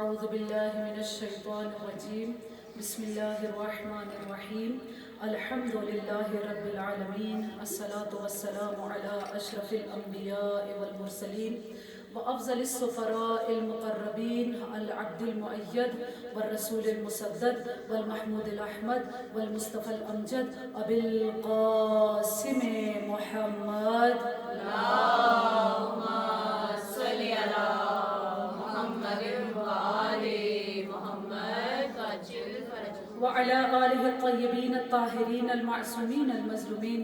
أعوذ بالله من الشيطان الرجيم بسم الله الرحمن الرحيم الحمد لله رب العالمين الصلاة والسلام على أشرف الأنبياء والمرسلين وأفضل السفراء المقربين العبد المؤيد والرسول المسدد والمحمود الأحمد والمصطفى الأمجد أبي القاسم محمد اللهم صل على محمد وآل محمد وعلى آله الطيبين الطاهرين المعصومين المظلومين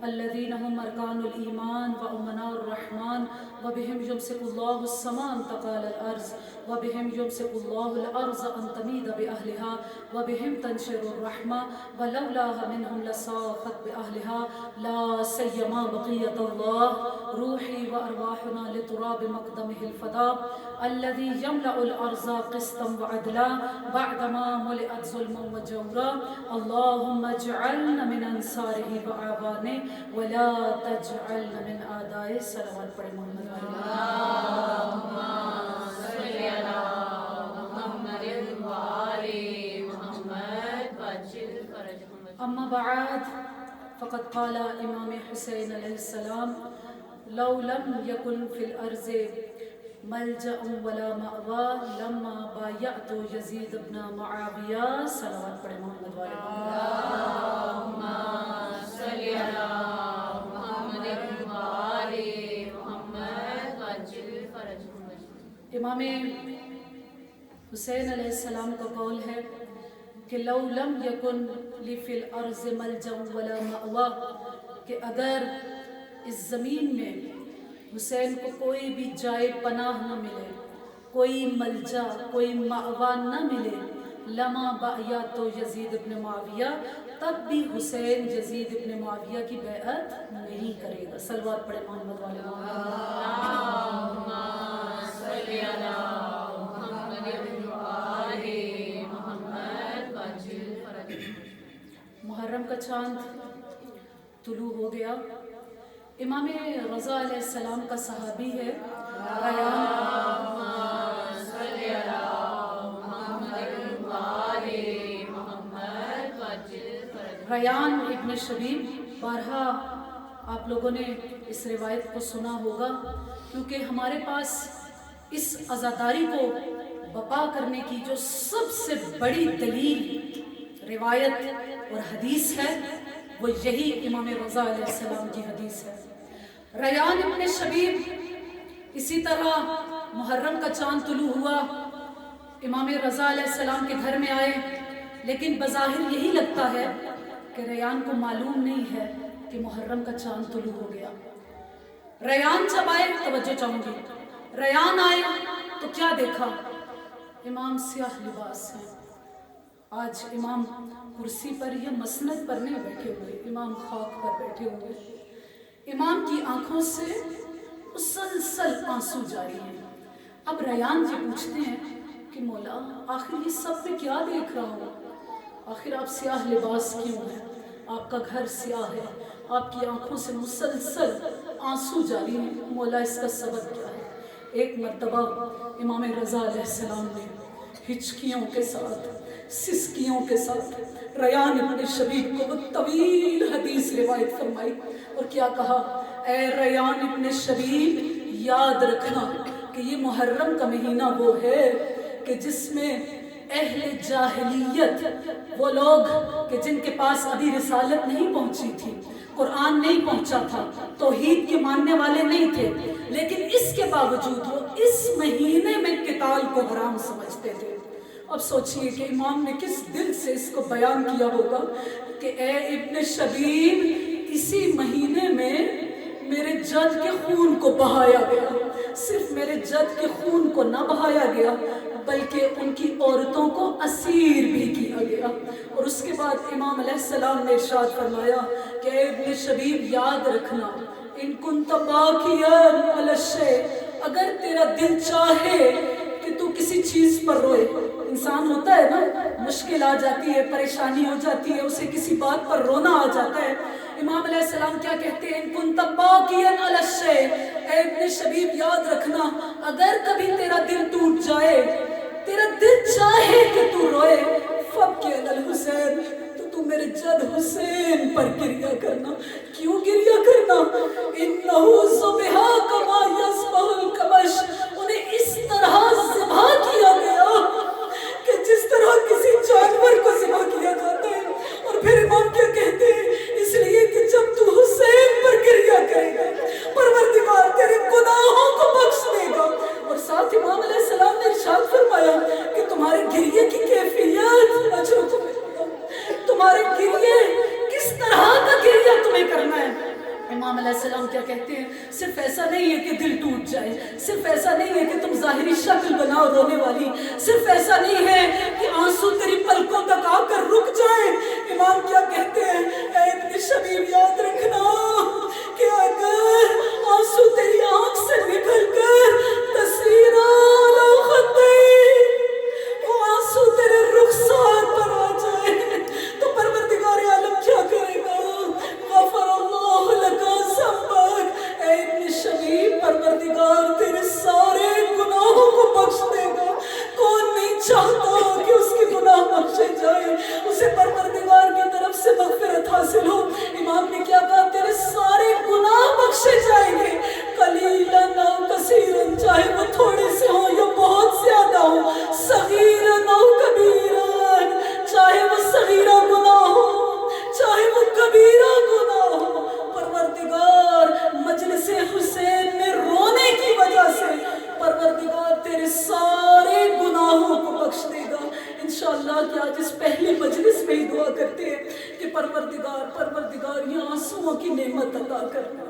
الذين هم أركان الإيمان وأمناء الرحمن وبهم يمسك الله السماء أن تقال الأرض وبهم يمسك الله الأرض أن تميد بأهلها وبهم تنشر الرحمة ولولاها منهم لساخت بأهلها لا سيما بقية الله روحي وأرواحنا لتراب مقدمه الفداء الذي يملأ الأرض قسطا وعدلا بعدما ملئت ظلما وجورا اللهم اجعلنا من أنصاره وأعوانه ولا تجعلنا من أعدائه صلوات پڑھیں محمد اللهم صل على محمد وآل محمد وعجل فرجهم أما بعد فقد قال إمام حسين عليه السلام لو لم يكن في الأرض ملجأ ولا مأوى لما بايعت يزيد بن معاوية صلوات پڑھیں محمد وآل اللهم صل على محمد وآل محمد وعجل فرجهم امام حسین علیہ السلام کا قول ہے کہ لو لم یکن لی فی الارض ملجأ ولا مأوى کہ اگر اس زمین میں حسین کو کوئی بھی جائے پناہ نہ ملے، کوئی ملجا، کوئی مأویٰ نہ ملے، لما بایعت یزید ابن معاویہ، تب بھی حسین یزید ابن معاویہ کی بیعت نہیں کرے گا۔ صلوات پڑھیں محمد والے اللہم صلی علی محمد وآل محمد وعجل فرجهم۔ محرم کا چاند طلوع ہو گیا۔ امام رضا علیہ السلام کا صحابی ہے ریان ابن شبیب۔ بارہا آپ لوگوں نے اس روایت کو سنا ہوگا، کیونکہ ہمارے پاس اس عزاداری کو بپا کرنے کی جو سب سے بڑی دلیل، روایت اور حدیث ہے، وہ یہی امام رضا علیہ السلام کی حدیث ہے۔ ریان ابن شبیب، اسی طرح محرم کا چاند طلوع ہوا، امام رضا علیہ السلام کے گھر میں آئے، لیکن بظاہر یہی لگتا ہے کہ ریان کو معلوم نہیں ہے کہ محرم کا چاند طلوع ہو گیا۔ ریان جب آئے، توجہ چاہوں گی، ریان آئے تو کیا دیکھا؟ امام سیاہ لباس ہیں۔ آج امام کرسی پر یا مسند پر نہیں بیٹھے ہوئے، امام خاک پر بیٹھے ہوئے۔ امام کی آنکھوں سے مسلسل آنسو جاری ہیں۔ اب ریان جی پوچھتے ہیں کہ مولا آخر یہ سب میں کیا دیکھ رہا ہوں؟ آخر آپ سیاہ لباس کیوں ہیں؟ آپ کا گھر سیاہ ہے، آپ کی آنکھوں سے مسلسل آنسو جاری ہیں، مولا اس کا سبب کیا ہے؟ ایک مرتبہ امام رضا علیہ السلام نے ہچکیوں کے ساتھ، سسکیوں کے ساتھ ریان ابن شبیب کو وہ طویل حدیث روایت فرمائی اور کیا کہا؟ اے ریان ابن شبیب، یاد رکھنا کہ یہ محرم کا مہینہ وہ ہے کہ جس میں اہل جاہلیت، وہ لوگ کہ جن کے پاس ابھی رسالت نہیں پہنچی تھی، قرآن نہیں پہنچا تھا، توحید کے ماننے والے نہیں تھے، لیکن اس کے باوجود وہ اس مہینے میں قتال کو حرام سمجھتے تھے۔ اب سوچئے کہ امام نے کس دل سے اس کو بیان کیا ہوگا کہ اے ابن شبیب، اسی مہینے میں میرے جد کے خون کو بہایا گیا، صرف میرے جد کے خون کو نہ بہایا گیا بلکہ ان کی عورتوں کو اسیر بھی کیا گیا۔ اور اس کے بعد امام علیہ السلام نے ارشاد فرمایا کہ اے ابن شبیب، یاد رکھنا ان کنت باکیا علی الشیء، اگر تیرا دل چاہے کہ تو کسی چیز پر روئے، انسان ہوتا ہے نا، مشکل آ جاتی ہے، پریشانی ہو جاتی ہے، اسے کسی بات پر رونا آ جاتا ہے، امام علیہ السلام کیا کہتے ہیں؟ ان کنت باکیا علی الشیء، اے ابن شبیب یاد رکھنا اگر کبھی تیرا دل ٹوٹ جائے تیرا دل چاہے کہ تو روئے فبکی علی الحسین، تو میرے جد حسین پر گریہ کرنا۔ کیوں گریہ کرنا؟ انہو ذبحا کما یذبح الکبش، انہیں اس طرح ذبح کیا گیا کہ جس طرح کسی جانور کو ذبح کیا جاتا ہے۔ اور پھر امام کیا کہتے ہیں؟ اس لیے کہ جب تو حسین پر گریہ کرے گا پروردگار تیرے گناہوں کو بخش دے گا۔ اور ساتھ امام علیہ السلام نے ارشاد فرمایا کہ تمہارے گریہ کی کیفیت اجر کو ملے گا، تمہارے گریہ کس طرح کا گریہ تمہیں کرنا ہے۔ امام علیہ السلام کیا کہتے ہیں؟ صرف ایسا نہیں ہے کہ دل ٹوٹ جائے، صرف ایسا نہیں ہے کہ تم ظاہری شکل بناؤ رونے والی، صرف ایسا نہیں ہے کہ آنسو تیری پلکوں تک آ کر رک جائیں۔ امام کیا کہتے ہیں؟ اے ابن شبیب یاد رکھنا کہ اگر آنسو تیری آنکھ سے نکل کر تصویرہ علی خطی، وہ آنسو تیرے رخسار پر آ جائے تو پروردگار عالم کیا کرے گا؟ غفر اللہ لکا ذنبک، اے ابن شبیب پروردگار تیرے سارے گناہوں کو بخش دے گا۔ کون نہیں چاہتا کہ اس کے گناہ بخشے جائے، اسے پروردگار کی طرف سے مغفرت حاصل ہو۔ امام نے کیا کہا؟ تیرے سارے گناہ بخشے جائیں گے، قلیلاً او کثیراً، چاہے وہ تھوڑے سے ہوں یا بہت زیادہ ہوں، صغیراً او کبیراً، چاہے وہ صغیرہ گناہ ہو چاہے وہ کبیرہ گناہ ہو۔ پروردگار مجلس حسین میں رونے کی وجہ سے پروردگار تیرے سارے گناہوں کو بخش دے گا انشاءاللہ۔ کہ آج اس پہلے مجلس میں ہی دعا کرتے ہیں کہ پروردگار یہ آنسوؤں کی نعمت عطا کرنا،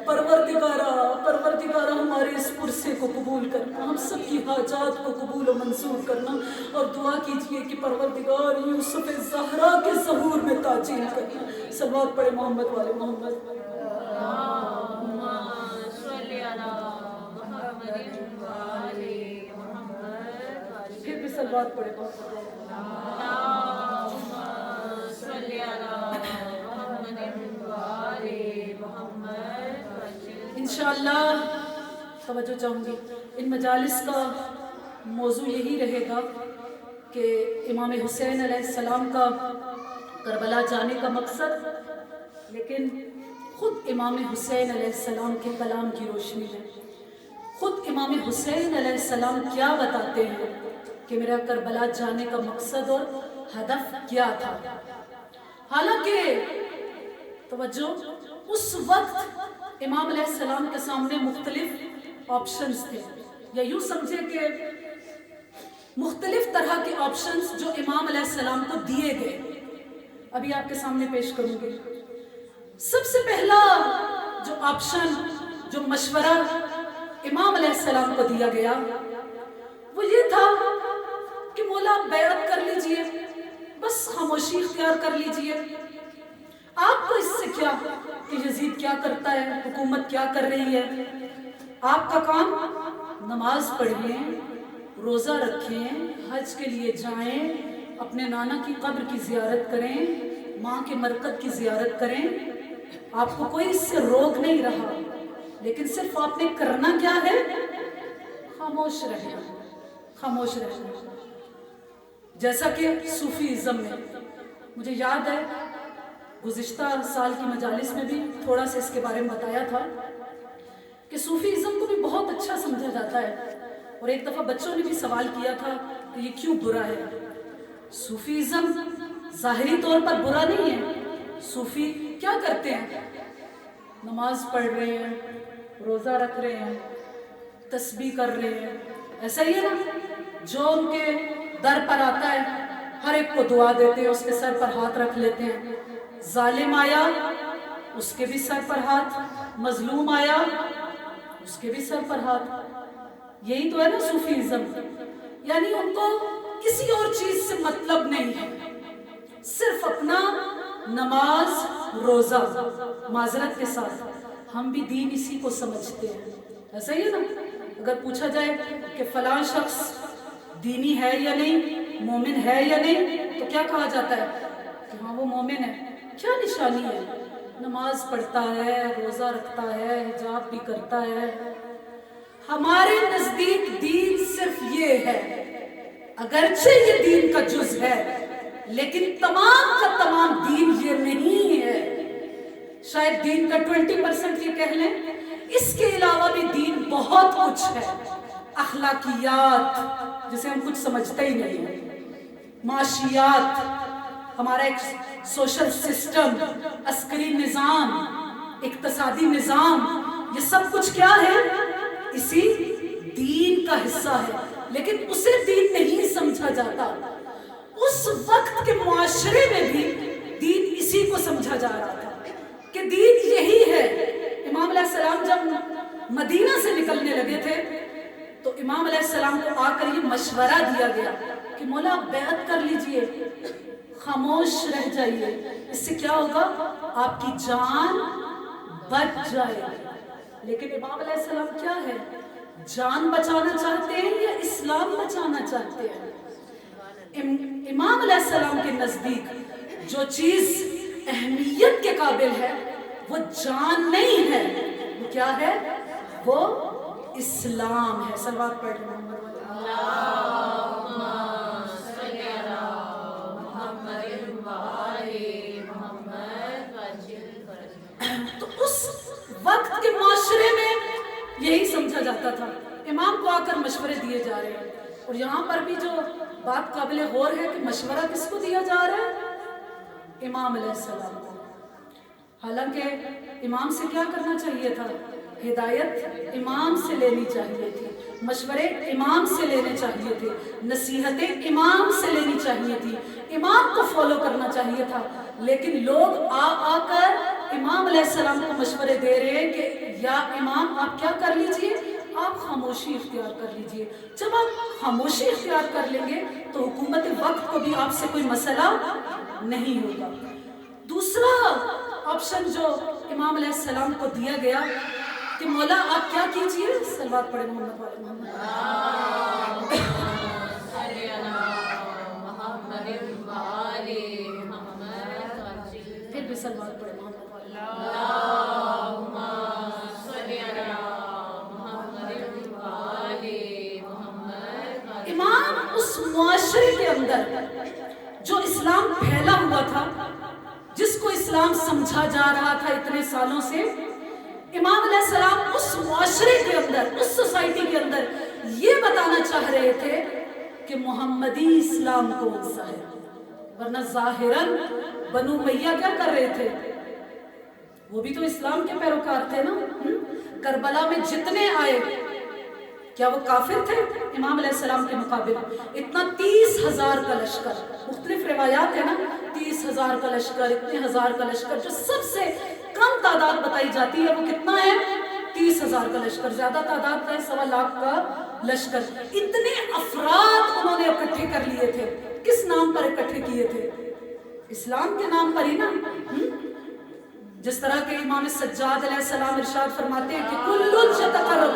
پروردگارہ ہمارے اس پرسے کو قبول کرنا، ہم سب کی حاجات کو قبول و منظور کرنا، اور دعا کیجئے کہ پروردگار یوسف زہرا کے ظہور میں تاجیل کرنا۔ صلوات پڑھے محمد والے محمد۔ اللہم صلی علی محمد وآلِ محمد، پھر بھی صلوات پڑھے محمد۔ اللہم صلی علی محمد وآلِ محمد۔ انشاءاللہ توجہ چاہوں گی، ان مجالس کا موضوع یہی رہے گا کہ امام حسین علیہ السلام کا کربلا جانے کا مقصد، لیکن خود امام حسین علیہ السلام کے کلام کی روشنی میں خود امام حسین علیہ السلام کیا بتاتے ہیں کہ میرا کربلا جانے کا مقصد اور ہدف کیا تھا۔ حالانکہ توجہ، اس وقت امام علیہ السلام کے سامنے مختلف آپشنز تھے، یا یوں سمجھے کہ مختلف طرح کے آپشنز جو امام علیہ السلام کو دیے گئے، ابھی آپ کے سامنے پیش کروں گی۔ سب سے پہلا جو آپشن، جو مشورہ امام علیہ السلام کو دیا گیا وہ یہ تھا کہ مولا بیعت کر لیجئے، بس خاموشی اختیار کر لیجئے، آپ کو اس سے کیا کہ یزید کیا کرتا ہے، حکومت کیا کر رہی ہے، آپ کا کام نماز پڑھیں، روزہ رکھیں، حج کے لیے جائیں، اپنے نانا کی قبر کی زیارت کریں، ماں کے مرقد کی زیارت کریں، آپ کو کوئی اس سے روک نہیں رہا، لیکن صرف آپ نے کرنا کیا ہے؟ خاموش رہنا، خاموش رہنا۔ جیسا کہ صوفیزم میں، مجھے یاد ہے گزشتہ سال کی مجالس میں بھی تھوڑا سا اس کے بارے میں بتایا تھا کہ صوفیزم کو بھی بہت اچھا سمجھا جاتا ہے، اور ایک دفعہ بچوں نے بھی سوال کیا تھا کہ یہ کیوں برا ہے۔ صوفیزم ظاہری طور پر برا نہیں ہے، صوفی کیا کرتے ہیں؟ نماز پڑھ رہے ہیں، روزہ رکھ رہے ہیں، تسبیح کر رہے ہیں، ایسا ہی ہے نا؟ جو ان کے در پر آتا ہے ہر ایک کو دعا دیتے ہیں، اس کے سر پر ہاتھ رکھ لیتے ہیں، ظالم آیا اس کے بھی سر پر ہاتھ، مظلوم آیا اس کے بھی سر پر ہاتھ۔ یہی تو ہے نا صوفیزم، یعنی ان کو کسی اور چیز سے مطلب نہیں ہے، صرف اپنا نماز روزہ۔ معذرت کے ساتھ ہم بھی دین اسی کو سمجھتے ہیں، ایسا ہی ہے نا؟ اگر پوچھا جائے کہ فلاں شخص دینی ہے یا نہیں، مومن ہے یا نہیں، تو کیا کہا جاتا ہے کہ ہاں وہ مومن ہے۔ کیا نشانی ہے؟ نماز پڑھتا ہے، روزہ رکھتا ہے، حجاب بھی کرتا ہے۔ ہمارے نزدیک دین صرف یہ ہے اگرچہ یہ دین کا جز ہے لیکن تمام کا تمام دین یہ نہیں ہے. شاید دین کا 20% یہ کہہ لیں. اس کے علاوہ بھی دین بہت کچھ ہے. اخلاقیات جسے ہم کچھ سمجھتے ہی نہیں, معاشیات, ہمارا ایک سوشل سسٹم, عسکری نظام, اقتصادی نظام, یہ سب کچھ کیا ہے؟ اسی دین کا حصہ ہے. لیکن اسے دین نہیں سمجھا جاتا. اس وقت کے معاشرے میں بھی دین اسی کو سمجھا جا رہا تھا کہ دین یہی ہے. امام علیہ السلام جب مدینہ سے نکلنے لگے تھے تو امام علیہ السلام کو آ کر یہ مشورہ دیا گیا کہ مولا آپ بیعت کر لیجئے, خاموش رہ جائیے, اس سے کیا ہوگا؟ آپ کی جان بچ جائے. لیکن امام علیہ السلام کیا ہے؟ جان بچانا چاہتے ہیں یا اسلام بچانا چاہتے ہیں؟ امام علیہ السلام کے نزدیک جو چیز اہمیت کے قابل ہے وہ جان نہیں ہے, وہ کیا ہے؟ وہ اسلام ہے. صلوات پڑھ محمد تو اس وقت کے معاشرے میں یہی سمجھا جاتا تھا. امام کو آ کر مشورے دیے جا رہے ہیں, اور یہاں پر بھی جو بات قابل غور ہے کہ مشورہ کس کو دیا جا رہا ہے؟ امام علیہ السلام کو. حالانکہ امام سے کیا کرنا چاہیے تھا؟ ہدایت امام سے لینی چاہیے تھی, مشورے امام سے لینے چاہیے تھے, نصیحتیں امام سے لینی چاہیے تھی, امام کو فالو کرنا چاہیے تھا. لیکن لوگ آ کر امام علیہ السلام کو مشورے دے رہے ہیں کہ یا امام آپ کیا کر لیجئے, آپ خاموشی اختیار کر لیجئے. جب آپ خاموشی اختیار کر لیں گے تو حکومت وقت کو بھی آپ سے کوئی مسئلہ نہیں ہوگا. دوسرا آپشن جو امام علیہ السلام کو دیا گیا کہ مولا آپ کیا کیجئے, صلوات پڑھیں محمد والے محمد, پھر بھی صلوات پڑھیں محمد والے. امام اس معاشرے کے اندر جو اسلام پھیلا ہوا تھا, جس کو اسلام سمجھا جا رہا تھا اتنے سالوں سے, امام علیہ السلام اس معاشرے کے اندر, اس سوسائٹی کے اندر یہ بتانا چاہ رہے تھے کہ محمدی اسلام کون سا ہے. ورنہ ظاہراً بنو امیہ کیا کر رہے تھے؟ وہ بھی تو اسلام کے پیروکار تھے نا. کربلا میں جتنے آئے کیا وہ کافر تھے امام علیہ السلام کے مقابل؟ اتنا 30,000 کا لشکر, مختلف روایات ہیں نا, 30,000 کا لشکر, اتنے ہزار کا لشکر, جو سب سے کم تعداد بتائی جاتی ہے وہ کتنا ہے؟ 30,000 کا لشکر. زیادہ تعداد کا ہے 1.25 لاکھ کا لشکر. اتنے افراد انہوں نے اکٹھے کر لیے تھے. کس نام پر اکٹھے کیے تھے؟ اسلام کے نام پر ہی نا. جس طرح کہ امام سجاد علیہ السلام ارشاد فرماتے ہیں کہ کل یتقرب,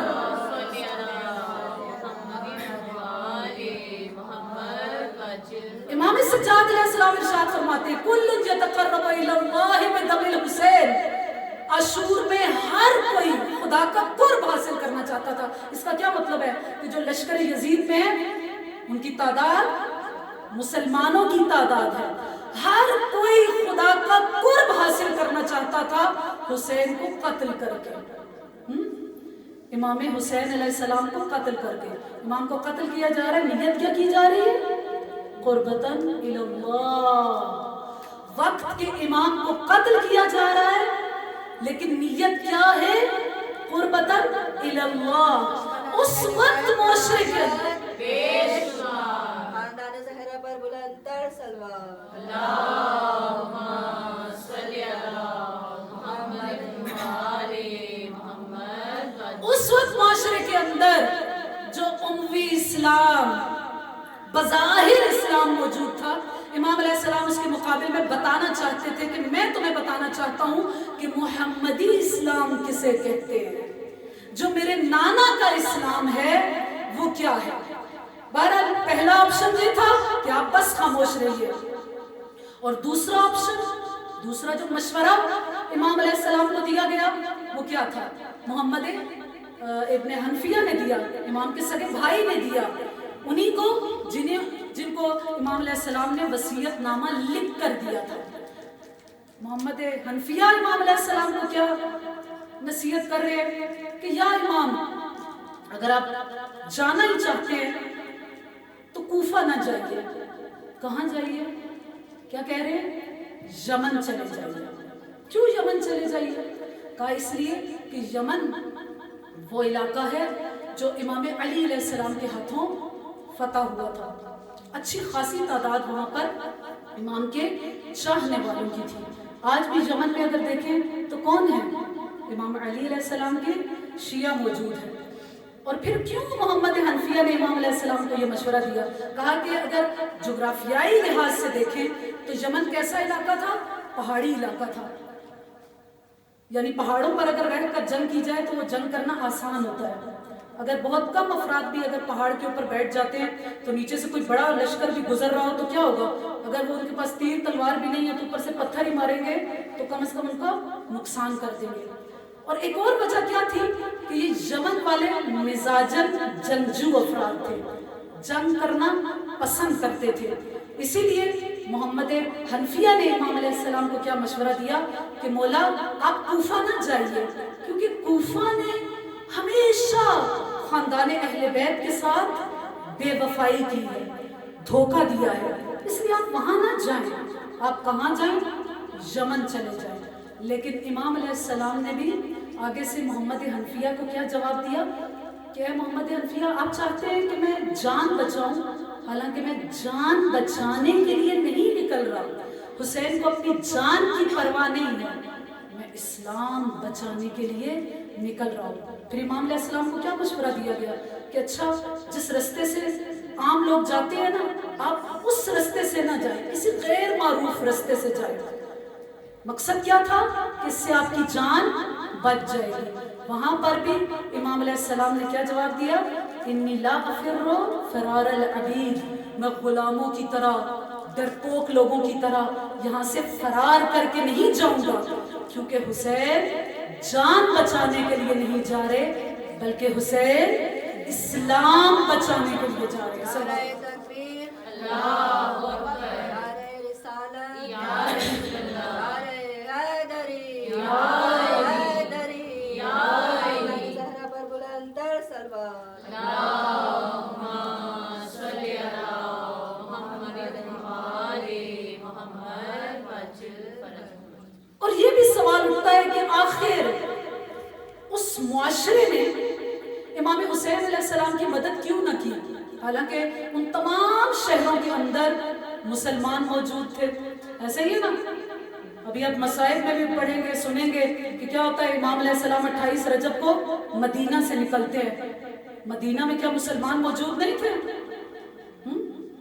امام سجاد علیہ السلام ارشاد فرماتے ہیں کل یتقرب الی اللہ بدم الحسین. عاشور میں ہر کوئی خدا کا قرب حاصل کرنا چاہتا تھا. اس کا کیا مطلب ہے کہ جو لشکر یزید میں ہے ان کی تعداد مسلمانوں کی تعداد ہے. ہر کوئی خدا کا قرب حاصل کرنا چاہتا تھا حسین کو قتل کر کے. امام حسین علیہ السلام کو قتل کر کے, امام کو قتل کیا جا رہا ہے. نیت کیا کی جا رہی ہے؟ قربتاً الی اللہ. وقت کے امام کو قتل کیا جا رہا ہے لیکن نیت کیا ہے؟ قربتاً الی اللہ. اس وقت معاشرے کے اندر خاندان زہرا پر بلند تر سلوات. اس وقت معاشرے کے اندر جو اموی اسلام, بظاہر اسلام موجود تھا, امام علیہ السلام اس کے مقابل میں بتانا چاہتے تھے کہ میں تمہیں بتانا چاہتا ہوں کہ محمدی اسلام کسے کہتے ہیں. جو میرے نانا کا اسلام ہے وہ کیا ہے. بہرحال پہلا آپشن یہ تھا کہ آپ بس خاموش رہیے, اور دوسرا آپشن, دوسرا جو مشورہ امام علیہ السلام کو دیا گیا وہ کیا تھا؟ محمد ابن حنفیہ نے دیا, امام کے سگے بھائی نے دیا. انہی کو جنہیں جن کو امام علیہ السلام نے وصیت نامہ لکھ کر دیا تھا. محمد حنفیہ امام علیہ السلام کو کیا نصیحت کر رہے ہیں کہ یا امام، اگر آپ جانا ہی چاہتے ہیں تو کوفہ نہ جائیے. کہاں جائیے؟ کیا کہہ رہے ہیں؟ یمن چلے جائیے. کیوں یمن چلے جائیے؟ کہا اس لیے کہ یمن وہ علاقہ ہے جو امام علی علیہ السلام کے ہاتھوں فتح ہوا تھا. اچھی خاصی تعداد وہاں پر امام کے چاہنے والوں کی تھی. آج بھی یمن میں اگر دیکھیں تو کون ہے؟ امام علی علیہ السلام کے شیعہ موجود ہیں. اور پھر کیوں محمد حنفیہ نے امام علیہ السلام کو یہ مشورہ دیا؟ کہا کہ اگر جغرافیائی لحاظ سے دیکھیں تو یمن کیسا علاقہ تھا؟ پہاڑی علاقہ تھا. یعنی پہاڑوں پر اگر رہ کر جنگ کی جائے تو وہ جنگ کرنا آسان ہوتا ہے. اگر بہت کم افراد بھی اگر پہاڑ کے اوپر بیٹھ جاتے ہیں تو نیچے سے کوئی بڑا لشکر بھی گزر رہا ہو تو کیا ہوگا؟ اگر وہ ان کے پاس تیر تلوار بھی نہیں ہے تو اوپر سے پتھر ہی ماریں گے تو کم از کم ان کا نقصان کر دیں گے. اور ایک اور وجہ کیا تھی کہ یہ یمن والے مزاجن جنگجو افراد تھے، جنگ کرنا پسند کرتے تھے. اسی لیے محمد حنفیہ نے امام علیہ السلام کو کیا مشورہ دیا کہ مولا آپ کوفہ نہ جائیے، کیونکہ کوفہ نے ہمیشہ خاندان اہل بیت کے ساتھ بے وفائی کی ہے، دھوکہ دیا ہے، اس لیے آپ وہاں نہ جائیں. آپ کہاں جائیں؟ یمن چلے جائیں. لیکن امام علیہ السلام نے بھی آگے سے محمد حنفیہ کو کیا جواب دیا کہ اے محمد حنفیہ، آپ چاہتے ہیں کہ میں جان بچاؤں، حالانکہ میں جان بچانے کے لیے نہیں نکل رہا. حسین کو اپنی جان کی پرواہ نہیں ہے، میں اسلام بچانے کے لیے نکل رہا ہوں. پھر امام علیہ السلام کو کیا مشورہ دیا گیا کہ اچھا جس رستے سے عام لوگ جاتے ہیں نا، آپ اس رستے سے نہ جائیں، کسی غیر معروف رستے سے جائیں. مقصد کیا تھا کہ اس سے آپ کی جان بچ جائے گی. وہاں پر بھی امام علیہ السلام نے کیا جواب دیا؟ انی لا افر فرار العبید، میں غلاموں کی طرح، ڈرپوک لوگوں کی طرح یہاں سے فرار کر کے نہیں جاؤں گا، کیونکہ حسین جان بچانے کے لیے نہیں جا رہے بلکہ حسین اسلام بچانے کے لیے جا رہے. نعرہ تکبیر، اللہ اکبر، نعرہ رسالت، یا رسول اللہ، نعرہ حیدری، یا حیدری، یا حیدری، زہرا پر بلند تر سلوات. اللہم صلی علی محمد وآل محمد وجل. اور یہ بھی سوال اٹھتا ہے کہ آخر اس معاشرے نے امام حسین علیہ السلام کی مدد کیوں نہ کی، حالانکہ ان تمام شہروں کے اندر مسلمان موجود تھے. ایسا ہی ہے نا، ابھی آپ مصائب میں بھی پڑھیں گے، سنیں گے کہ کیا ہوتا ہے. امام علیہ السلام 28 رجب کو مدینہ سے نکلتے ہیں. مدینہ میں کیا مسلمان موجود نہیں تھے؟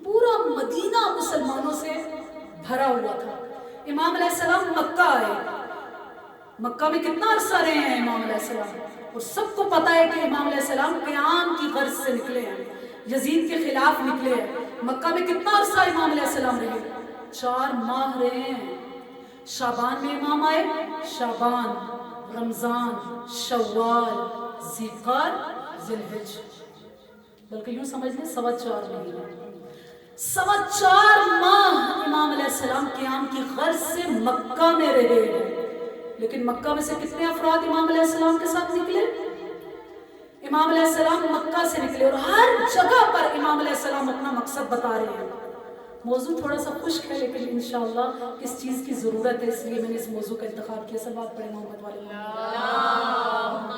پورا مدینہ مسلمانوں سے بھرا ہوا تھا. امام علیہ السلام مکہ آئے. مکہ میں کتنا عرصہ رہے ہیں امام علیہ السلام؟ اور سب کو پتا ہے کہ امام علیہ السلام قیام کی غرض سے نکلے ہیں، یزید کے خلاف نکلے ہیں. مکہ میں کتنا عرصہ امام علیہ السلام رہے؟ 4 ماہ رہے ہیں. شعبان میں امام آئے. شعبان، رمضان، شوال، ذیقعدہ، ذوالحجہ، بلکہ یوں سمجھ لیں 4.25 مہینے، 4.25 ماہ امام علیہ السلام قیام کی غرض سے مکہ میں رہے ہیں. لیکن مکہ میں سے کتنے افراد امام علیہ السلام کے ساتھ نکلے؟ امام علیہ السلام مکہ سے نکلے اور ہر جگہ پر امام علیہ السلام اپنا مقصد بتا رہے ہیں. موضوع تھوڑا سا خشک ہے لیکن انشاءاللہ کس چیز کی ضرورت ہے، اس لیے میں نے اس موضوع کا انتخاب کیا. سب بات پڑھیں محمد والے. اللہم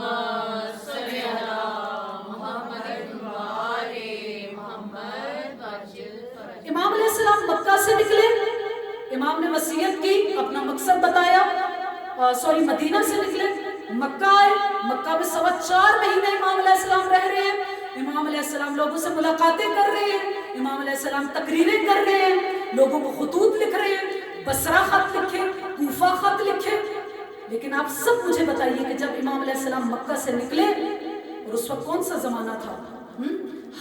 صلی علی محمد وآل محمد وجل. امام علیہ السلام مکہ سے نکلے، امام نے وصیت کی، اپنا مقصد بتایا. مدینہ سے نکلے، مکہ آئے. مکہ میں 4.25 مہینے امام علیہ السلام رہ رہے ہیں. امام علیہ السلام لوگوں سے ملاقاتیں کر رہے ہیں، امام علیہ السلام تقریریں کر رہے ہیں، لوگوں کو خطوط لکھ رہے ہیں، بصرہ خط لکھے، کوفہ خط لکھے. لیکن آپ سب مجھے بتائیے کہ جب امام علیہ السلام مکہ سے نکلے، اور اس وقت کون سا زمانہ تھا؟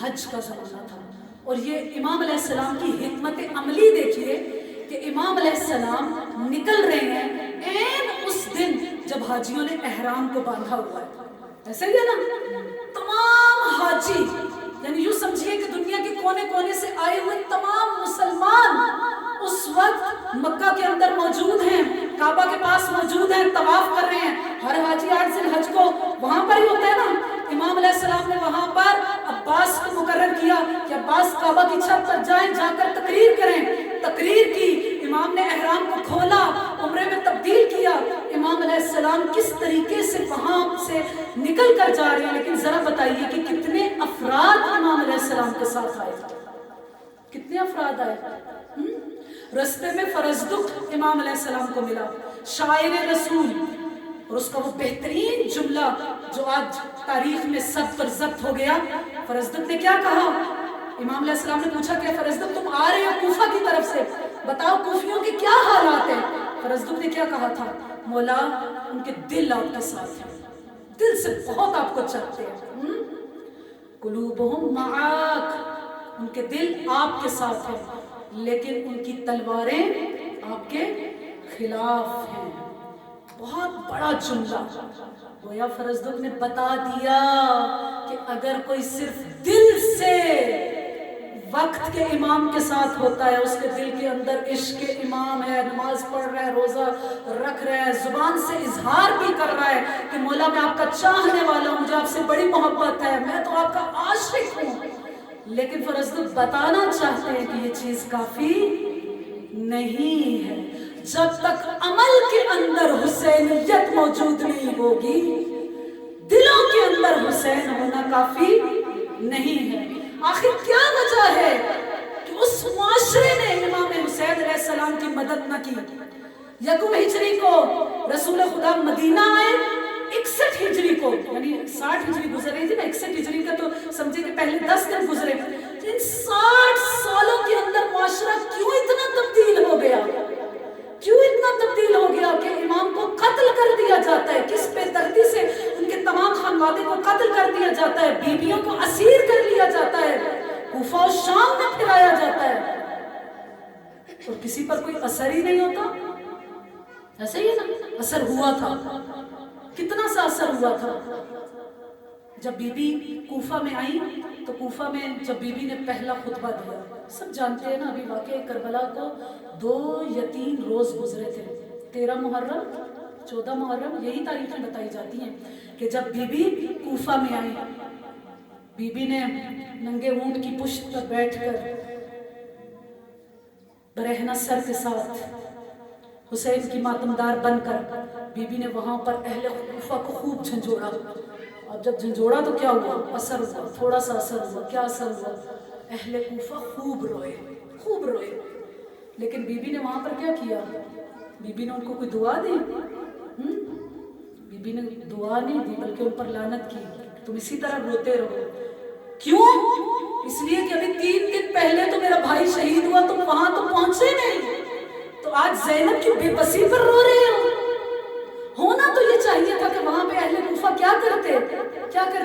حج کا زمانہ تھا. اور یہ امام علیہ السلام کی حکمت عملی دیکھیے کہ امام علیہ السلام نکل رہے ہیں این اس دن جب حاجیوں نے احرام کو باندھا ہوا ہے. ایسا ہی ہے نا، تمام حاجی یعنی یوں سمجھیے کہ دنیا کے کونے کونے سے آئے ہوئے تمام مسلمان اس وقت مکہ کے اندر موجود ہیں، کعبہ کے پاس موجود ہیں، طواف کر رہے ہیں۔ ہر حاجی 8 ذی الحج کو وہاں پر ہی ہوتا ہے نا۔ امام علیہ السلام نے وہاں پر عباس کو مقرر کیا کہ عباس کعبہ کی چھت پر جائیں، جا کر تقریر کریں۔ تقریر کی، امام نے احرام کو کھولا، عمرے میں تبدیل کیا۔ امام علیہ السلام کس طریقے سے وہاں سے نکل کر جا رہے ہیں، لیکن ذرا بتائیے کہ کتنے افراد امام علیہ السلام کے ساتھ آئے؟ کتنے افراد آئے؟ رستے میں فرزدق امام علیہ السلام کو ملا، شاعر رسول، اور اس کا وہ بہترین جملہ جو آج تاریخ میں سب پر ضبط ہو گیا۔ فرزدق نے کیا کہا؟ امام علیہ السلام نے پوچھا کہ فرزدق تم آ رہے ہو کوفہ کی طرف سے، بتاؤ کوفیوں کے کیا حالات ہیں؟ فرزدق نے کیا کہا تھا؟ مولا ان کے دل آپ کے ساتھ ہیں، دل سے بہت آپ کو چاہتے ہیں، قلوبہم معاک، ان کے دل آپ کے ساتھ ہیں، لیکن ان کی تلواریں آپ کے خلاف ہیں۔ بہت بڑا جملہ گویا فرزدق نے بتا دیا کہ اگر کوئی صرف دل سے وقت کے امام کے ساتھ ہوتا ہے، اس کے دل کے اندر عشق کے امام ہے، نماز پڑھ رہا ہے، روزہ رکھ رہا ہے، زبان سے اظہار بھی کر رہا ہے کہ مولا میں آپ کا چاہنے والا ہوں، مجھے آپ سے بڑی محبت ہے، میں تو آپ کا عاشق ہوں، لیکن فرزدق بتانا چاہتے ہیں کہ یہ چیز کافی نہیں ہے۔ جب تک عمل کے اندر حسینیت موجود نہیں ہوگی، دلوں کے اندر حسین ہونا کافی نہیں ہے۔ آخر کیا وجہ ہے کہ اس معاشرے نے امام حسین علیہ السلام کی مدد نہ کی؟ یکم ہجری کو رسول خدا مدینہ آئے، 61 ہجری کو، یعنی 60 ہجری گزر رہی تھی نا، 61 ہجری کا تو سمجھے کہ پہلے 10 دن گزرے۔ ان 60 سالوں کے اندر معاشرہ کیوں اتنا تبدیل ہو گیا؟ کیوں اتنا تبدیل ہو گیا کہ امام کو قتل کر دیا جاتا ہے؟ کس بے دردی سے ان کے تمام خانوادے کو قتل کر دیا جاتا ہے، بیویوں کو اسیر کر لیا جاتا ہے، کوفہ و شام میں پھرایا جاتا ہے، اور کسی پر کوئی اثر ہی نہیں ہوتا؟ ایسا ہی ہے نا؟ اثر ہوا تھا، کتنا سا اثر ہوا تھا؟ جب بی بی کوفہ میں آئی تو کوفہ میں جب بی بی نے پہلا خطبہ دیا، سب جانتے ہیں نا ابھی واقعہ کربلا کو 2 یا 3 روز گزرے تھے، 13 محرم 14 محرم، یہی تاریخیں بتائی جاتی ہیں کہ جب بی بی کوفہ میں آئی، بی بی نے ننگے اونٹ کی پشت پر بیٹھ کر برہنہ سر کے ساتھ حسین کی ماتمدار بن کر بی بی نے وہاں پر اہل کوفہ کو خوب جھنجھوڑا۔ اب جب جھنجھوڑا تو کیا ہوا؟ اثر ہوا، تھوڑا سا اثر ہوا۔ کیا اثر ہوا؟ اہل کوفہ خوب روئے، خوب روئے۔ لیکن بی بی نے وہاں پر کیا کیا؟ بی بی نے ان کو کوئی دعا دی؟ بی بی نے دعا نہیں دی، بلکہ ان پر لعنت کی، تم اسی طرح روتے رہو۔ کیوں؟ اس لیے کہ ابھی 3 دن پہلے تو میرا بھائی شہید ہوا، تم وہاں تو پہنچے نہیں، تو آج زینب کی بے بسی پر رو رہے ہو۔ ہونا تو یہ چاہیے تھا کہ وہاں پہ اہل کوفہ کیا کرتے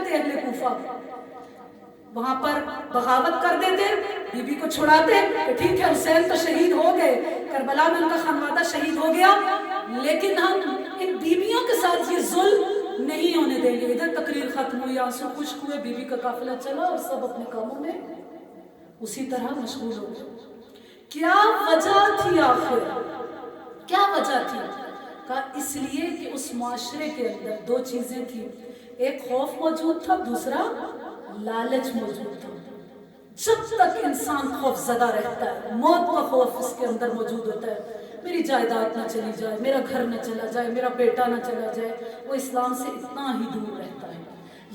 اہل کوفہ؟ وہاں پر بغاوت کر دیتے، بی بی کو چھڑاتے کہ ٹھیک ہے حسین تو شہید ہو گئے، کربلا میں ان کا خانوادہ شہید ہو گیا، لیکن ہم ان بیویوں کے ساتھ یہ ظلم نہیں ہونے دیں گے۔ ادھر تقریر ختم ہوئی، آنسو خشک ہوئے، بی بی کا قافلہ چلا اور سب اپنے کاموں میں اسی طرح مشغول ہو گئے۔ کیا وجہ تھی آخر؟ کیا وجہ تھی؟ کہا اس لیے کہ اس معاشرے کے اندر 2 چیزیں تھیں، ایک خوف موجود تھا، دوسرا لالچ موجود تھا۔ جب تک انسان خوف زدہ رہتا ہے، موت کا خوف اس کے اندر موجود ہوتا ہے، میری جائیداد نہ چلی جائے، میرا گھر نہ چلا جائے، میرا بیٹا نہ چلا جائے، وہ اسلام سے اتنا ہی دور رہتا ہے۔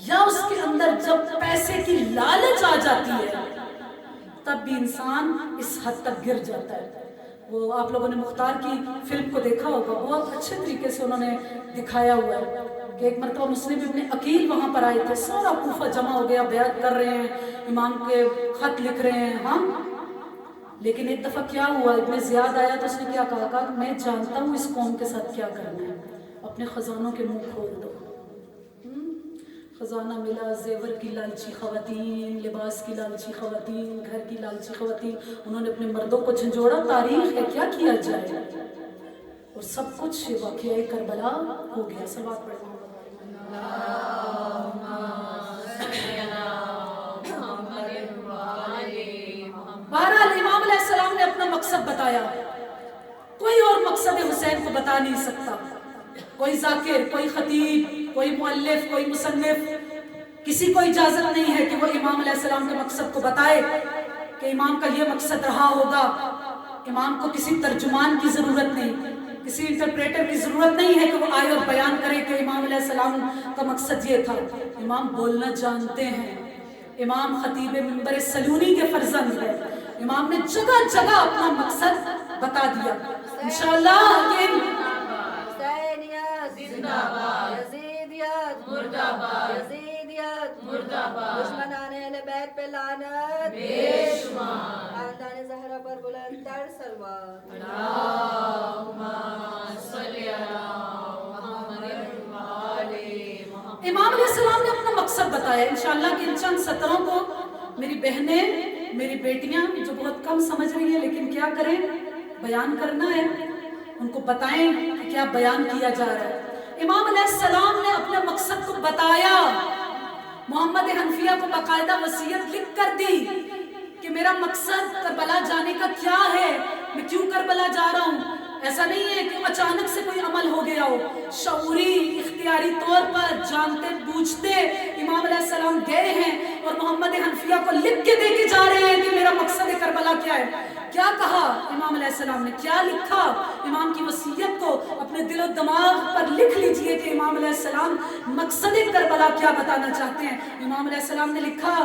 یا اس کے اندر جب پیسے کی لالچ آ جاتی ہے تب بھی انسان اس حد تک گر جاتا ہے۔ وہ آپ لوگوں نے مختار کی فلم کو دیکھا ہوگا، بہت اچھے طریقے سے انہوں نے دکھایا ہوا ہے کہ ایک مرتبہ مسلم ابن عقیل وہاں پر آئے تھے، سارا کوفہ جمع ہو گیا، بیعت کر رہے ہیں، امام کے خط لکھ رہے ہیں، ہاں، لیکن ایک دفعہ کیا ہوا، ابن زیاد آیا تو اس نے کیا کہا کہ میں جانتا ہوں اس قوم کے ساتھ کیا کرنا ہے، اپنے خزانوں کے منہ کھول دو۔ خزانہ ملا، زیور کی لالچی خواتین، لباس کی لالچی خواتین، گھر کی لالچی خواتین، انہوں نے اپنے مردوں کو جھنجھوڑا۔ تاریخ ہے، کیا کیا جائے، اور سب کچھ واقعہ کربلا ہو گیا۔ صلوات پڑھیں۔ السلام نے اپنا مقصد بتایا، کوئی اور مقصد حسین کو بتا نہیں سکتا. کوئی ذاکر، کوئی خطیب، کوئی مؤلف، کوئی مصنف، کسی کو اجازت نہیں ہے کہ وہ امام علیہ السلام کے مقصد کو بتائے کہ امام کا یہ مقصد رہا ہوگا. امام کو کسی ترجمان کی ضرورت نہیں، کسی انٹرپریٹر کی ضرورت نہیں ہے کہ وہ آئے اور بیان کرے کہ امام علیہ السلام کا مقصد یہ تھا. امام بولنا جانتے ہیں. امام خطیب منبر سلونی کے فرزند ہیں. امام نے جگہ جگہ اپنا مقصد بتا دیا. انشاءاللہ یہ حسینیت زندہ باد، یزیدیت مردہ باد، یزیدیت مردہ باد، دشمنان اہل بیت پہ لعنت بے شمار، خاندان زہرا پر بلند تر سلوات. اللہم صلی علی محمد و آل محمد. امام علیہ السلام نے اپنا مقصد بتایا. انشاءاللہ کہ ان چند سطروں کو میری بہنیں، میری بیٹیاں جو بہت کم سمجھ رہی ہیں لیکن کیا کریں، بیان کرنا ہے، ان کو بتائیں کہ کیا بیان کیا جا رہا ہے. امام علیہ السلام نے اپنے مقصد کو بتایا. محمد حنفیہ کو باقاعدہ وصیت لکھ کر دی کہ میرا مقصد کربلا جانے کا کیا ہے، میں کیوں کربلا جا رہا ہوں. ایسا نہیں ہے کہ اچانک سے کوئی عمل ہو گیا ہو، شعوری اختیاری طور پر جانتے بوجھتے امام علیہ السلام گئے ہیں اور محمد حنفیہ کو لکھ کے دے کے جا رہے ہیں کہ میرا مقصد کربلا کیا ہے. کیا کہا امام علیہ السلام نے، کیا لکھا؟ امام کی وصیت کو اپنے دل و دماغ پر لکھ لیجئے کہ امام علیہ السلام مقصد کربلا کیا بتانا چاہتے ہیں. امام علیہ السلام نے لکھا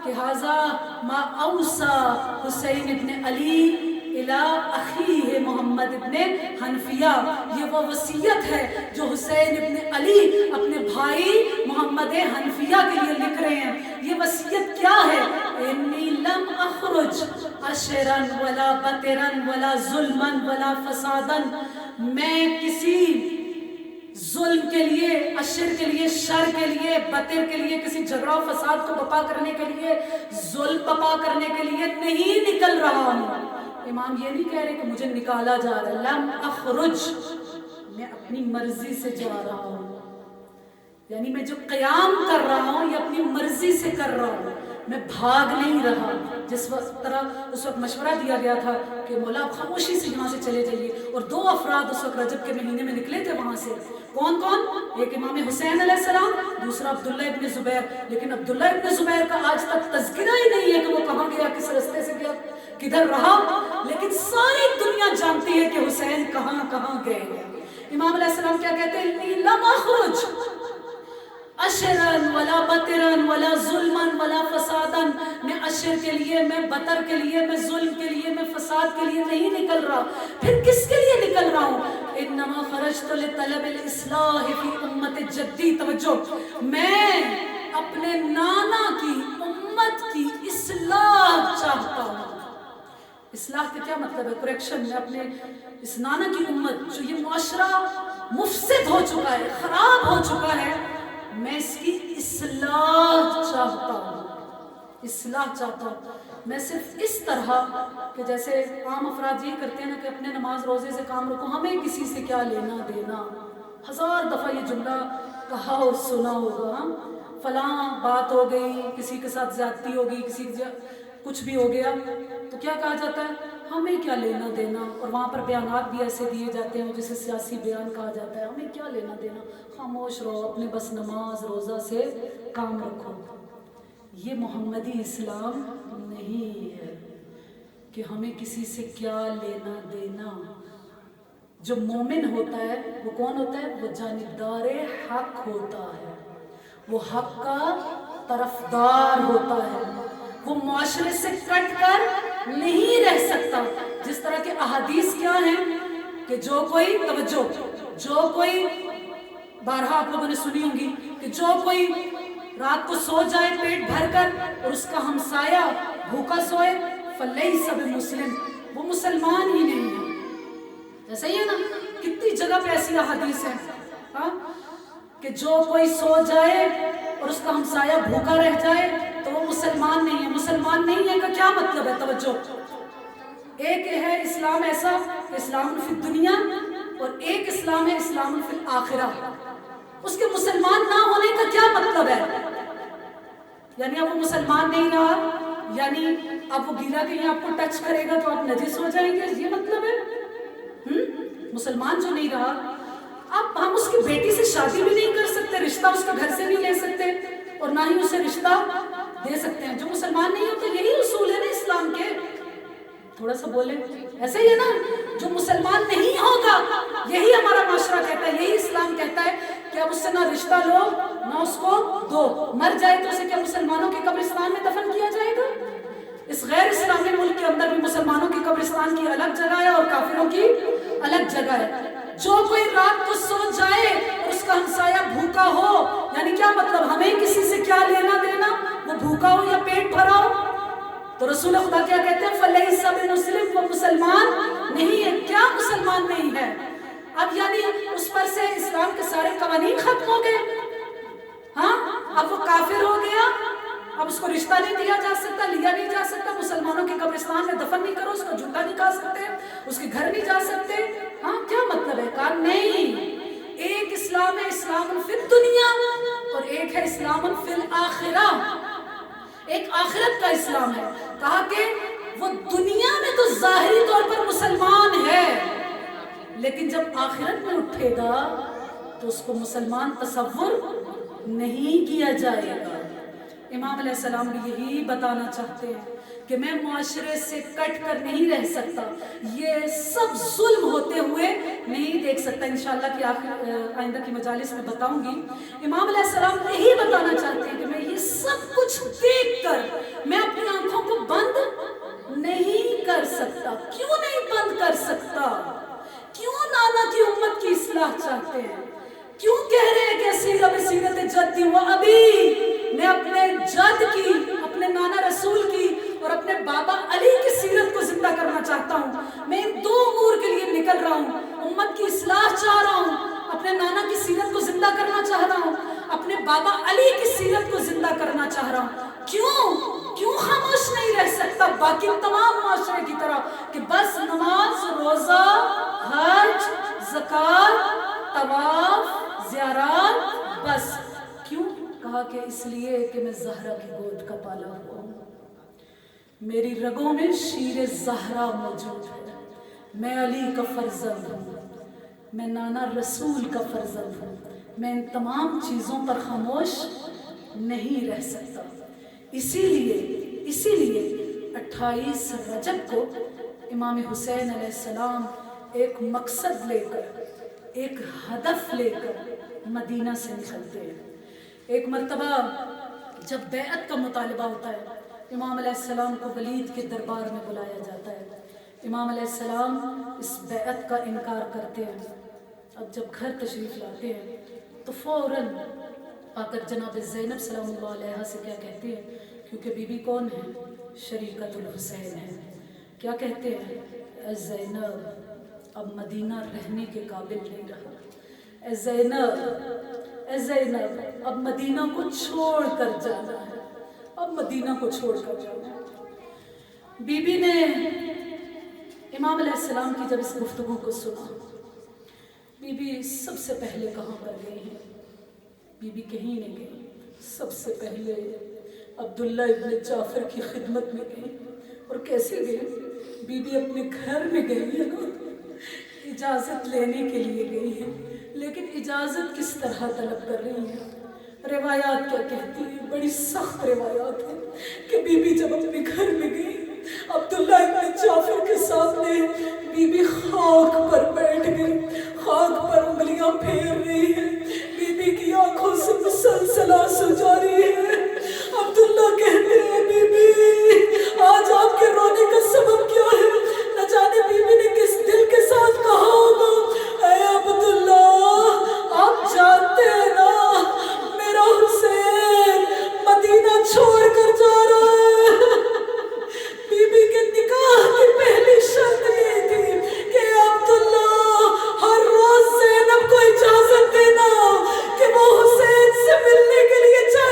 کہ ھذا ما اوصى حسین ابن علی الى اخیہ محمد ابن حنفیہ. یہ وہ وصیت ہے جو حسین ابن علی اپنے بھائی محمد حنفیہ کے لیے لکھ رہے ہیں. یہ وصیت کیا ہے؟ انی لم اخرج اشرا ولا بطرا ولا ظلما ولا فسادا. میں کسی ظلم کے لیے، اشر کے لیے، شر کے لیے، بطر کے لیے، کسی جھگڑا و فساد کو بپا کرنے کے لیے، ظلم بپا کرنے کے لیے نہیں نکل رہا ہوں. امام یہ نہیں کہہ رہے کہ مجھے نکالا جا رہا ہے. لم اخرج، میں اپنی مرضی سے جا رہا ہوں. یعنی میں جو قیام کر رہا ہوں یہ اپنی مرضی سے کر رہا ہوں، میں بھاگ نہیں رہا. جس طرح اس وقت مشورہ دیا گیا تھا کہ مولا آپ خاموشی سے یہاں سے چلے جائیے، اور 2 افراد اس وقت رجب کے مہینے میں نکلے تھے وہاں سے. کون کون؟ ایک امام حسین علیہ السلام، دوسرا عبداللہ ابن زبیر. لیکن عبداللہ ابن زبیر کا آج تک تذکرہ ہی نہیں ہے کہ وہ کہاں گیا، کس رستے سے گیا، کدھر رہا. لیکن ساری دنیا جانتی ہے کہ حسین کہاں کہاں گئے. امام علیہ السلام کیا کہتے ہیں؟ انی لم اخرج اشرا ولا بطرا ولا ظلما ولا فسادا. میں اشر کے لیے، میں بطر کے لیے، میں ظلم کے لیے، میں فساد کے لیے نہیں نکل رہا. پھر کس کے لیے نکل رہا ہوں؟ انما خرجت لطلب الاصلاح فی امت جدی. توجہ، میں اپنے نانا کی امت کی اصلاح چاہتا ہوں. اصلاح کا کیا مطلب ہے؟ کریکشن. میں اپنے اس نانا کی امت، جو یہ معاشرہ مفسد ہو چکا ہے، خراب ہو چکا ہے، میں اس کی اصلاح چاہتا ہوں. اصلاح چاہتا ہوں. میں صرف اس طرح کہ جیسے عام افراد یہ کرتے ہیں نا کہ اپنے نماز روزے سے کام رکھو، ہمیں کسی سے کیا لینا دینا. 1000 دفعہ یہ جملہ کہا اور سنا ہوگا. فلاں بات ہو گئی، کسی کے ساتھ زیادتی ہو گئی، کسی کے کچھ بھی ہو گیا تو کیا کہا جاتا ہے؟ ہمیں کیا لینا دینا. اور وہاں پر بیانات بھی ایسے دیے جاتے ہیں جسے سیاسی بیان کہا جاتا ہے. ہمیں کیا لینا دینا، خاموش رہو، اپنے بس نماز روزہ سے کام رکھو. یہ محمدی اسلام نہیں ہے کہ ہمیں کسی سے کیا لینا دینا. جو مومن ہوتا ہے وہ کون ہوتا ہے؟ وہ جانبدار حق ہوتا ہے، وہ حق کا طرفدار ہوتا ہے، وہ معاشرے سے کٹ کر نہیں رہ سکتا. جس طرح کے احادیث کیا ہیں کہ جو کوئی، توجہ، جو کوئی، بارہا آپ لوگوں نے سنی ہوں گی کہ جو کوئی رات کو سو جائے پیٹ بھر کر اور اس کا ہمسایہ بھوکا سوئے فلیس بمسلم، وہ مسلمان ہی نہیں ہے. ایسا ہی ہے نا؟ کتنی جگہ پہ ایسی احادیث ہیں کہ جو کوئی سو جائے اور اس کا ہمسایہ بھوکا رہ جائے تو وہ مسلمان نہیں ہے. مسلمان نہیں ہے کا کیا مطلب ہے؟ توجہ، ایک ہے اسلام ایسا کہ اسلام فی الدنیا، اور ایک اسلام ہے اسلام فی الآخرہ. اس کے مسلمان نہ ہونے کا کیا مطلب ہے؟ یعنی اب وہ مسلمان نہیں رہا یعنی اب وہ گیلا کہیں آپ کو ٹچ کرے گا تو آپ نجس ہو جائیں گے، یہ مطلب ہے؟ مسلمان جو نہیں رہا، اب ہم اس کی بیٹی سے شادی بھی نہیں کر سکتے، رشتہ اس کے گھر سے نہیں لے سکتے اور نہ ہی اسے رشتہ دے سکتے ہیں۔ جو مسلمان نہیں ہوتے، یہی اصول ہے نا اسلام کے، تھوڑا سا بولیں، ایسا ہی ہے نا؟ جو مسلمان نہیں ہوگا، یہی ہمارا معاشرہ کہتا ہے، یہی اسلام کہتا ہے کہ اب اس سے نہ رشتہ لو نہ اس کو دو، مر جائے تو اسے کیا مسلمانوں کے قبرستان میں دفن کیا جائے گا؟ اس غیر اسلامی ملک کے اندر بھی مسلمانوں کی قبرستان کی الگ جگہ ہے اور کافروں کی الگ جگہ ہے۔ جو کوئی رات کو سو جائے اور اس کا ہمسایہ بھوکا ہو، یعنی کیا مطلب، ہمیں کسی سے کیا لینا دینا، وہ بھوکا ہو یا پیٹ بھرا ہو؟ تو رسول خدا کیا کہتے ہیں؟ فَلَيْسَ بِمُسْلِمٍ، وہ مسلمان نہیں ہے۔ کیا مسلمان نہیں ہے؟ اب یعنی اس پر سے اسلام کے سارے قوانین ختم ہو گئے، ہاں، اب وہ کافر ہو گیا، اب اس کو رشتہ نہیں دیا جا سکتا، لیا نہیں جا سکتا، مسلمانوں کے قبرستان میں دفن نہیں کرو، اس کا جوتا نہیں کھا سکتے، اس کے گھر نہیں جا سکتے، ہاں، کیا مطلب ہے؟ کہا نہیں، ایک اسلام ہے اسلام فی الدنیا اور ایک ہے اسلام فی الآخرہ، ایک آخرت کا اسلام ہے۔ کہا کہ وہ دنیا میں تو ظاہری طور پر مسلمان ہے، لیکن جب آخرت میں اٹھے گا تو اس کو مسلمان تصور نہیں کیا جائے گا۔ امام علیہ السلام بھی یہی بتانا چاہتے ہیں کہ میں معاشرے سے کٹ کر نہیں رہ سکتا، یہ سب ظلم ہوتے ہوئے نہیں دیکھ سکتا۔ انشاءاللہ کی آئندہ کی مجالس میں بتاؤں گی۔ امام علیہ السلام یہی بتانا چاہتے ہیں کہ میں یہ سب کچھ دیکھ کر میں اپنی آنکھوں کو بند نہیں کر سکتا۔ کیوں نہیں بند کر سکتا؟ کیوں نانا کی امت کی اصلاح چاہتے ہیں؟ کیوں کہہ رہے ہیں کہ سیرت جدی و ابی، میں اپنے جد کی، اپنے نانا رسول کی اور اپنے بابا علی کی سیرت کو زندہ کرنا چاہتا ہوں۔ میں ان دو امور کے لیے نکل رہا ہوں، امت کی اصلاح چاہ رہا ہوں، اپنے نانا کی سیرت کو زندہ کرنا چاہ رہا ہوں، اپنے بابا علی کی سیرت کو زندہ کرنا چاہ رہا ہوں۔ کیوں خاموش نہیں رہ سکتا باقی تمام معاشرے کی طرح کہ بس نماز، روزہ، حج، زکوٰۃ، طواف، زیارات، بس؟ کیوں؟ کہا کہ اس لیے کہ میں زہرا کی گود کا پالا ہوا ہوں، میری رگوں میں شیر زہرا موجود ہے، میں علی کا فرزند ہوں، میں نانا رسول کا فرزند ہوں، میں ان تمام چیزوں پر خاموش نہیں رہ سکتا۔ اسی لیے 28 رجب کو امام حسین علیہ السلام ایک مقصد لے کر، ایک ہدف لے کر مدینہ سے نکلتے ہیں۔ ایک مرتبہ جب بیعت کا مطالبہ ہوتا ہے، امام علیہ السلام کو ولید کے دربار میں بلایا جاتا ہے۔ امام علیہ السلام اس بیعت کا انکار کرتے ہیں۔ اب جب گھر تشریف لاتے ہیں تو فوراً آ کر جناب زینب سلام اللہ علیہا سے کیا کہتے ہیں، کیونکہ بی بی کون ہے؟ شریکت الحسین ہے۔ کیا کہتے ہیں؟ اے زینب، اب مدینہ رہنے کے قابل نہیں رہا، اے زینب اب مدینہ کو چھوڑ کر جانا ہے، اب مدینہ کو چھوڑ کر جانا ہے۔ بی بی نے امام علیہ السلام کی جب اس گفتگو کو سنا، بی بی سب سے پہلے کہاں پر گئی ہیں؟ بی بی کہیں نہیں گئی، سب سے پہلے عبداللہ ابن جعفر کی خدمت میں گئی۔ اور کیسے گئی؟ بی بی اپنے گھر میں گئی ہے نا، اجازت لینے کے لیے گئی ہے، لیکن اجازت کس طرح طلب کر رہی ہے؟ روایات کیا کہتی ہیں؟ بڑی سخت روایات ہیں کہ بی بی جب اپنے گھر میں گئی، عبداللہ ابن جعفر کے سامنے بی بی خاک پر بیٹھ گئی، خاک پر انگلیاں پھیر رہی ہے، بی بی کی آنکھوں سے مسلسل آنسو جاری ہے۔ عبداللہ کہتے ہیں بی بی آج آپ کے رونے کا سبب کیا ہے؟ نہ جانے بی بی نے کس دل کے ساتھ کہا ہوگا، اے عبداللہ آپ جانتے ہیں نا میرا حسین مدینہ چھوڑ کر جا رہا ہے۔ بی بی کے نکاح کی پہلی شرط یہ تھی کہ عبداللہ ہر روز زینب کو اجازت دینا کہ وہ حسین سے ملنے کے لیے جائے۔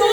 2